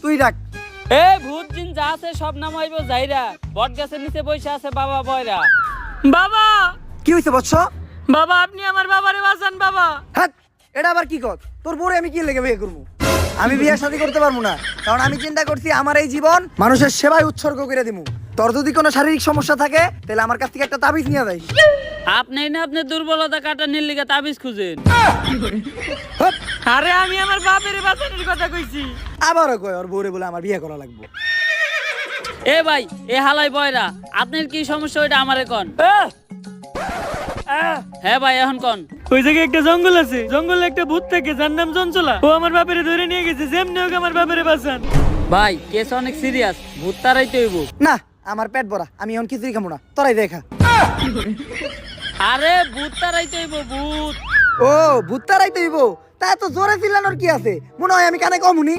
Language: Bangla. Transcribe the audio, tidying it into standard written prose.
তুই ডাক। এ ভূত জিন যা আছে সব নামাইবো যাইরা, বট গাছের নিচে বসে আছে বাবা বয়রা। বাবা, কি হইছে বৎস? বাবা আপনি আমার বাবারে বাঁচান বাবা। হ্যাঁ, এটা আবার কি কর? তোর বউরে আমি কি লেগে বিয়ে করবো? আমি বিয়ে শাদী করতে পারবো না, কারণ আমি চিন্তা করছি আমার এই জীবন মানুষের সেবায় উৎসর্গ করে দিমু। তোর যদি কোনো শারীরিক সমস্যা থাকে তাহলে আমার কাছ থেকে একটা তাবিজ নিয়ে যাইস। আপনি না আপনার দুর্বলতা কাটানোর লিগে তাবিজ খুঁজেন। হপ, আরে আমি আমার বাপের বাঁচানোর কথা কইছি। আবারও কয় ওর বউরে বলে আমার বিয়ে করা লাগবে। এ ভাই, এ হালাই বয়রা, আপনার কি সমস্যা ওইটা আমারে কোন। হ্যাঁ ভাই, এখন কোন। ওই জায়গায় একটা জঙ্গল আছে, জঙ্গলে একটা ভূত থাকে যার নাম চঞ্চলা। ও আমার বাপেরে ধরে নিয়ে গেছে, যেমনি হোক আমার বাপেরে বাঁচান। ভাই কেস অনেক সিরিয়াস, ভূত তারাইতে হইব। না, আমার পেট ভরা, আমি এখন কিছুই খাবো না, তোরাই দেখা। আরে ভূত তারাইতে হইব, ভূত। ও, ভূত তারাই তৈব, তা এত জোরে চিল্লানোর কি আছে? মনে হয় আমি কানে কমুনি।